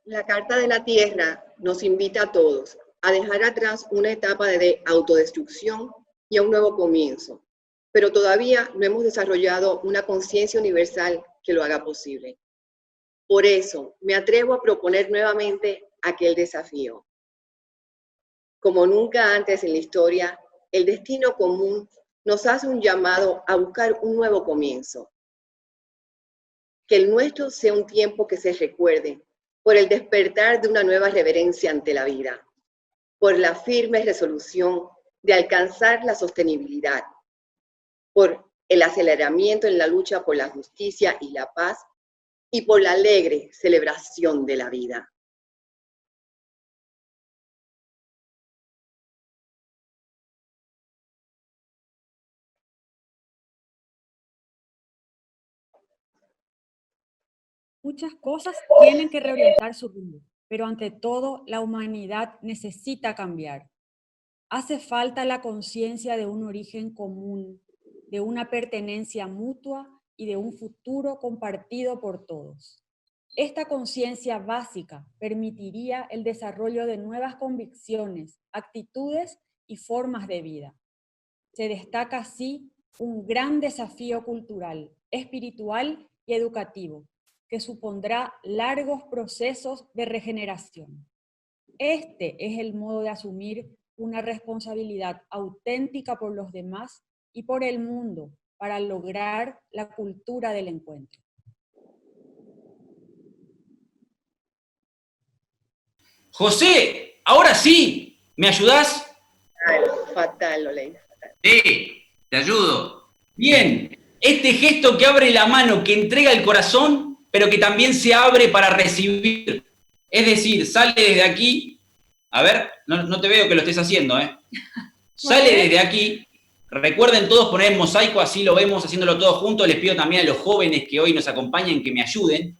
La Carta de la Tierra nos invita a todos a dejar atrás una etapa de autodestrucción y a un nuevo comienzo, pero todavía no hemos desarrollado una conciencia universal que lo haga posible. Por eso, me atrevo a proponer nuevamente aquel desafío. Como nunca antes en la historia, el destino común nos hace un llamado a buscar un nuevo comienzo. Que el nuestro sea un tiempo que se recuerde por el despertar de una nueva reverencia ante la vida, por la firme resolución de alcanzar la sostenibilidad, por el aceleramiento en la lucha por la justicia y la paz, y por la alegre celebración de la vida. Muchas cosas tienen que reorientar su rumbo, pero ante todo la humanidad necesita cambiar. Hace falta la conciencia de un origen común, de una pertenencia mutua y de un futuro compartido por todos. Esta conciencia básica permitiría el desarrollo de nuevas convicciones, actitudes y formas de vida. Se destaca así un gran desafío cultural, espiritual y educativo, que supondrá largos procesos de regeneración. Este es el modo de asumir una responsabilidad auténtica por los demás y por el mundo para lograr la cultura del encuentro. José, ahora sí, ¿me ayudás? Fatal, Lolena. Sí, te ayudo. Bien, este gesto que abre la mano, que entrega el corazón, pero que también se abre para recibir. Es decir, sale desde aquí, a ver, no te veo que lo estés haciendo, ¿eh? Sale desde aquí, recuerden todos poner en mosaico, así lo vemos haciéndolo todos juntos, les pido también a los jóvenes que hoy nos acompañen que me ayuden.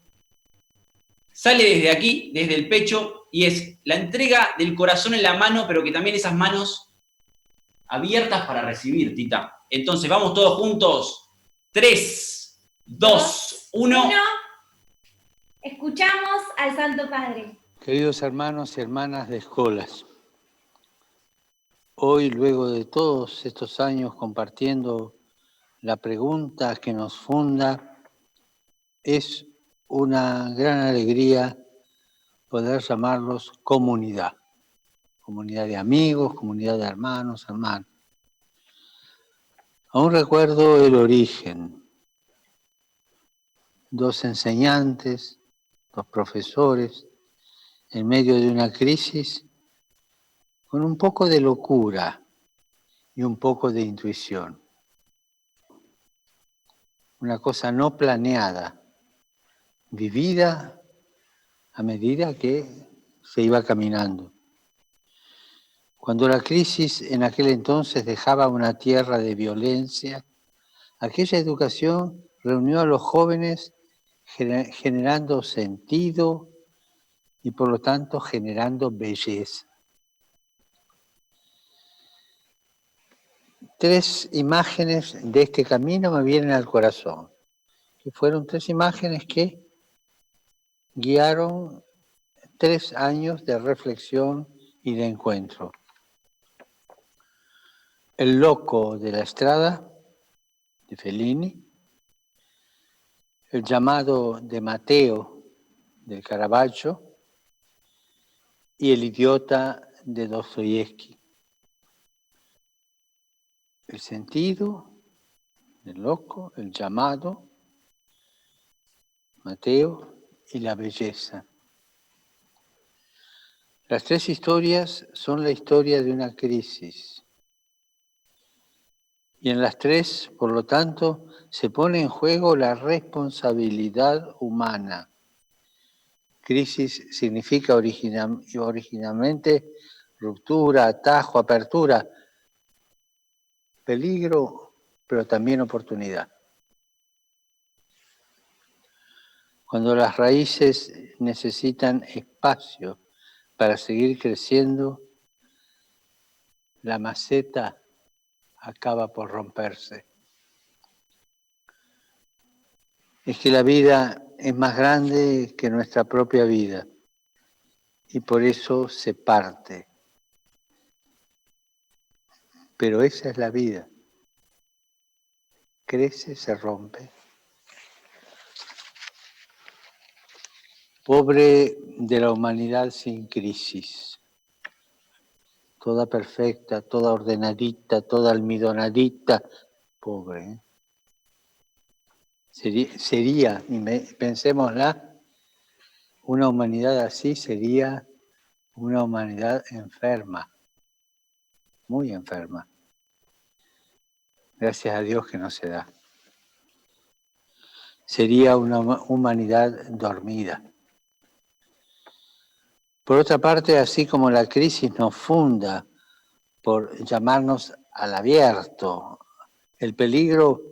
Sale desde aquí, desde el pecho, y es la entrega del corazón en la mano, pero que también esas manos abiertas para recibir, Tita. Entonces, vamos todos juntos. 3, 2, 1. Escuchamos al Santo Padre. Queridos hermanos y hermanas de Escolas, hoy, luego de todos estos años compartiendo la pregunta que nos funda, es una gran alegría poder llamarlos comunidad. Comunidad de amigos, comunidad de hermanos, hermanas. Aún recuerdo el origen. 2 enseñantes, 2 profesores, en medio de una crisis, con un poco de locura y un poco de intuición. Una cosa no planeada, vivida a medida que se iba caminando. Cuando la crisis en aquel entonces dejaba una tierra de violencia, aquella educación reunió a los jóvenes generando sentido y por lo tanto generando belleza. 3 imágenes de este camino me vienen al corazón, que fueron 3 imágenes que guiaron 3 años de reflexión y de encuentro. El loco de la Estrada, de Fellini, el llamado de Mateo, del Caravaggio, y el idiota de Dostoyevsky. El sentido, el loco, el llamado, Mateo y la belleza. Las 3 historias son la historia de una crisis. Y en las 3, por lo tanto, se pone en juego la responsabilidad humana. Crisis significa originalmente ruptura, atajo, apertura, peligro, pero también oportunidad. Cuando las raíces necesitan espacio para seguir creciendo, la maceta acaba por romperse. Es que la vida es más grande que nuestra propia vida y por eso se parte. Pero esa es la vida. Crece, se rompe. Pobre de la humanidad sin crisis. Toda perfecta, toda ordenadita, toda almidonadita. Pobre, ¿eh? Sería, pensémosla, una humanidad así sería una humanidad enferma, muy enferma. Gracias a Dios que no se da. Sería una humanidad dormida. Por otra parte, así como la crisis nos funda por llamarnos al abierto, el peligro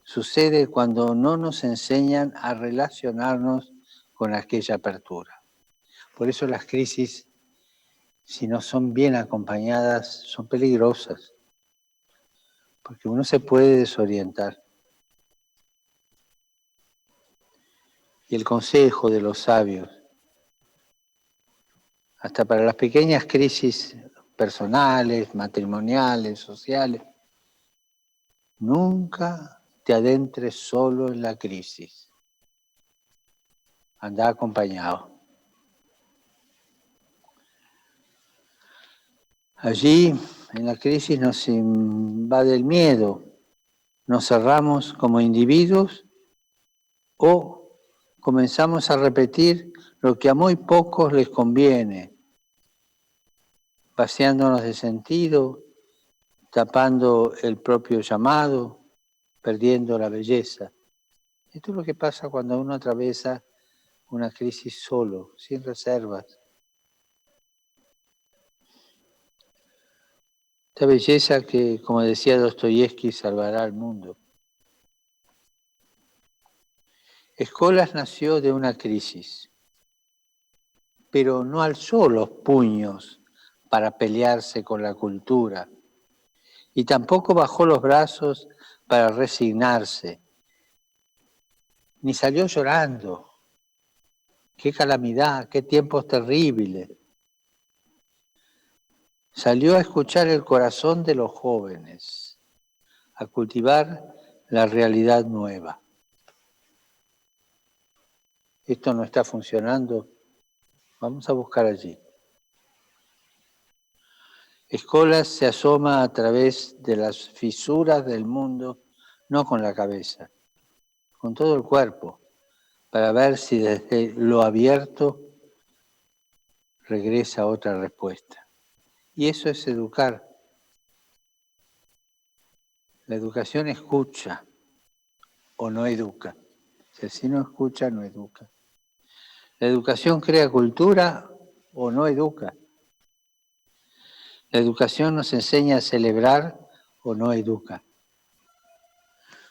sucede cuando no nos enseñan a relacionarnos con aquella apertura. Por eso las crisis, si no son bien acompañadas, son peligrosas, porque uno se puede desorientar. Y el consejo de los sabios, hasta para las pequeñas crisis personales, matrimoniales, sociales, nunca te adentres solo en la crisis. Anda acompañado. Allí, en la crisis, nos invade el miedo. Nos cerramos como individuos o comenzamos a repetir lo que a muy pocos les conviene, vaciándonos de sentido, tapando el propio llamado, perdiendo la belleza. Esto es lo que pasa cuando uno atraviesa una crisis solo, sin reservas. Esta belleza que, como decía Dostoyevsky, salvará al mundo. Escolas nació de una crisis, pero no alzó los puños para pelearse con la cultura y tampoco bajó los brazos para resignarse, ni salió llorando. ¡Qué calamidad! ¡Qué tiempos terribles! Salió a escuchar el corazón de los jóvenes, a cultivar la realidad nueva. Esto no está funcionando, vamos a buscar allí. Escolas se asoma a través de las fisuras del mundo, no con la cabeza, con todo el cuerpo, para ver si desde lo abierto regresa otra respuesta. Y eso es educar. La educación escucha o no educa. Si así no escucha, no educa. La educación crea cultura o no educa. La educación nos enseña a celebrar o no educa.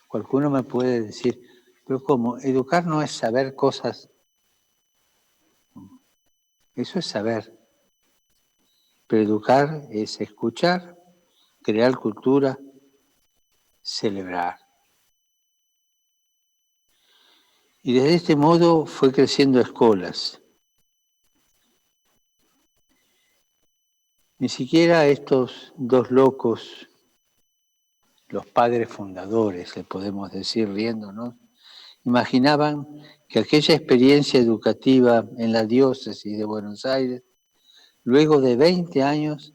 Cualquiera me puede decir, pero ¿cómo? Educar no es saber cosas. Eso es saber. Pero educar es escuchar, crear cultura, celebrar. Y desde este modo fue creciendo escuelas. Ni siquiera estos dos locos, los padres fundadores, le podemos decir riéndonos, imaginaban que aquella experiencia educativa en la diócesis de Buenos Aires, luego de 20 años,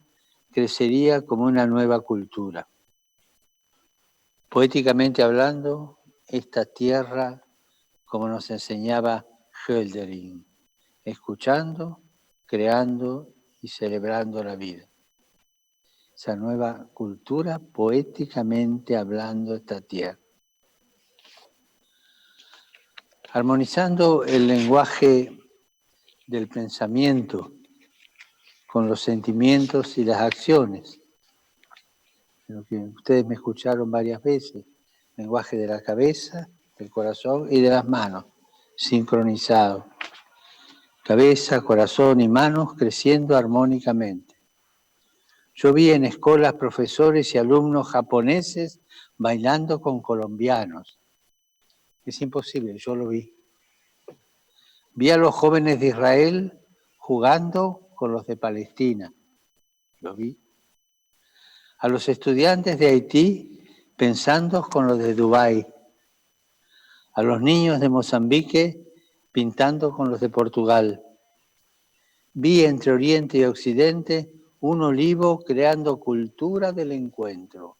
crecería como una nueva cultura. Poéticamente hablando, esta tierra, como nos enseñaba Hölderlin, escuchando, creando y celebrando la vida. Esa nueva cultura, poéticamente hablando, esta tierra. Armonizando el lenguaje del pensamiento con los sentimientos y las acciones. Lo que ustedes me escucharon varias veces, lenguaje de la cabeza, del corazón y de las manos, sincronizado. Cabeza, corazón y manos creciendo armónicamente. Yo vi en escuelas profesores y alumnos japoneses bailando con colombianos. Es imposible, yo lo vi. Vi a los jóvenes de Israel jugando con los de Palestina. Lo vi. A los estudiantes de Haití pensando con los de Dubái. A los niños de Mozambique pintando con los de Portugal. Vi entre Oriente y Occidente un olivo creando cultura del encuentro.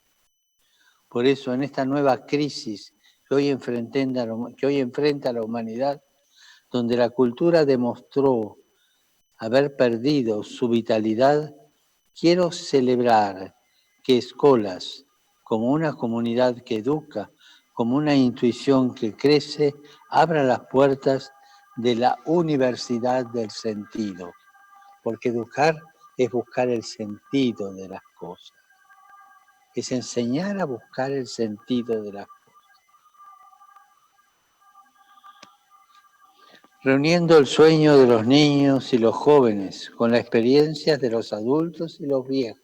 Por eso, en esta nueva crisis que hoy enfrenta la humanidad, donde la cultura demostró haber perdido su vitalidad, quiero celebrar que Escolas, como una comunidad que educa, como una intuición que crece, abra las puertas de la universidad del sentido, porque educar es buscar el sentido de las cosas, es enseñar a buscar el sentido de las cosas. Reuniendo el sueño de los niños y los jóvenes con las experiencias de los adultos y los viejos.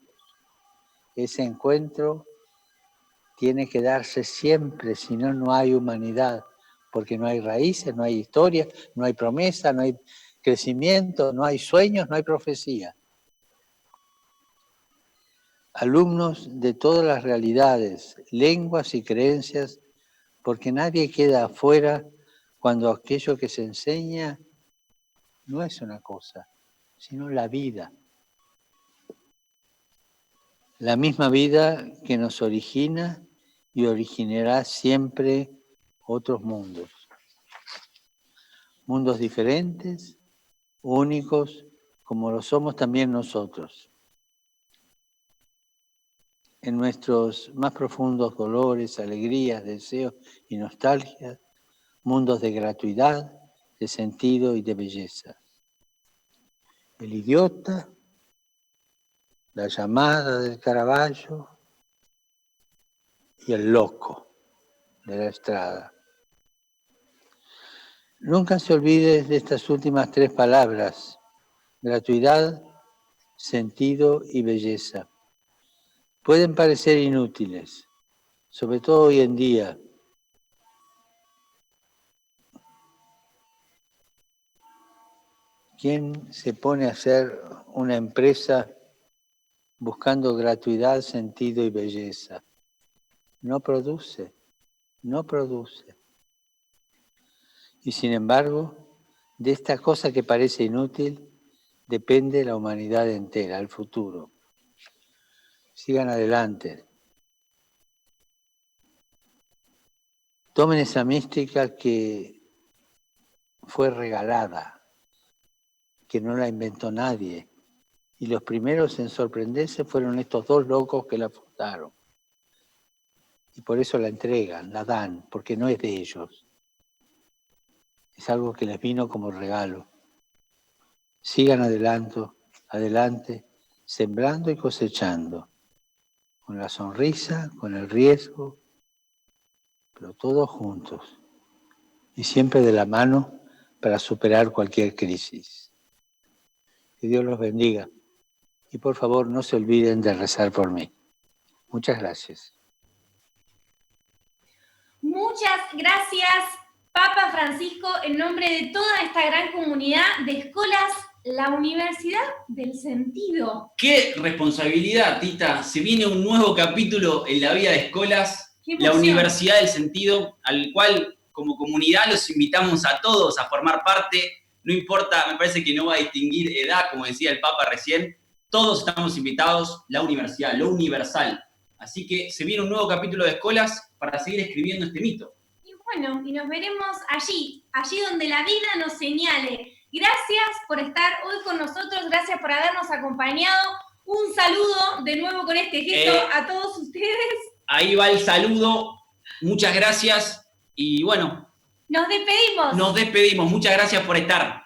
Ese encuentro tiene que darse siempre, si no, no hay humanidad, porque no hay raíces, no hay historia, no hay promesa, no hay crecimiento, no hay sueños, no hay profecía. Alumnos de todas las realidades, lenguas y creencias, porque nadie queda afuera cuando aquello que se enseña no es una cosa, sino la vida. La misma vida que nos origina y originará siempre otros mundos. Mundos diferentes, únicos, como lo somos también nosotros. En nuestros más profundos dolores, alegrías, deseos y nostalgias, mundos de gratuidad, de sentido y de belleza. El idiota, la llamada del Caravaggio y el loco de la Estrada. Nunca se olvide de estas últimas tres palabras: gratuidad, sentido y belleza. Pueden parecer inútiles, sobre todo hoy en día. ¿Quién se pone a hacer una empresa buscando gratuidad, sentido y belleza? No produce, no produce. Y sin embargo, de esta cosa que parece inútil, depende la humanidad entera, el futuro. Sigan adelante. Tomen esa mística que fue regalada, que no la inventó nadie. Y los primeros en sorprenderse fueron estos dos locos que la fundaron. Y por eso la entregan, la dan, porque no es de ellos. Es algo que les vino como regalo. Sigan adelante, sembrando y cosechando. Con la sonrisa, con el riesgo, pero todos juntos. Y siempre de la mano para superar cualquier crisis. Que Dios los bendiga. Y por favor, no se olviden de rezar por mí. Muchas gracias. Muchas gracias, Papa Francisco, en nombre de toda esta gran comunidad de Escolas, la Universidad del Sentido. ¡Qué responsabilidad, Tita! Se viene un nuevo capítulo en la vida de Escolas, la Universidad del Sentido, al cual como comunidad los invitamos a todos a formar parte. No importa, me parece que no va a distinguir edad, como decía el Papa recién. Todos estamos invitados, la universidad, lo universal. Así que se viene un nuevo capítulo de Escolas para seguir escribiendo este mito. Y bueno, y nos veremos allí donde la vida nos señale. Gracias por estar hoy con nosotros, gracias por habernos acompañado. Un saludo de nuevo con este gesto a todos ustedes. Ahí va el saludo, muchas gracias y bueno. Nos despedimos. Nos despedimos, muchas gracias por estar.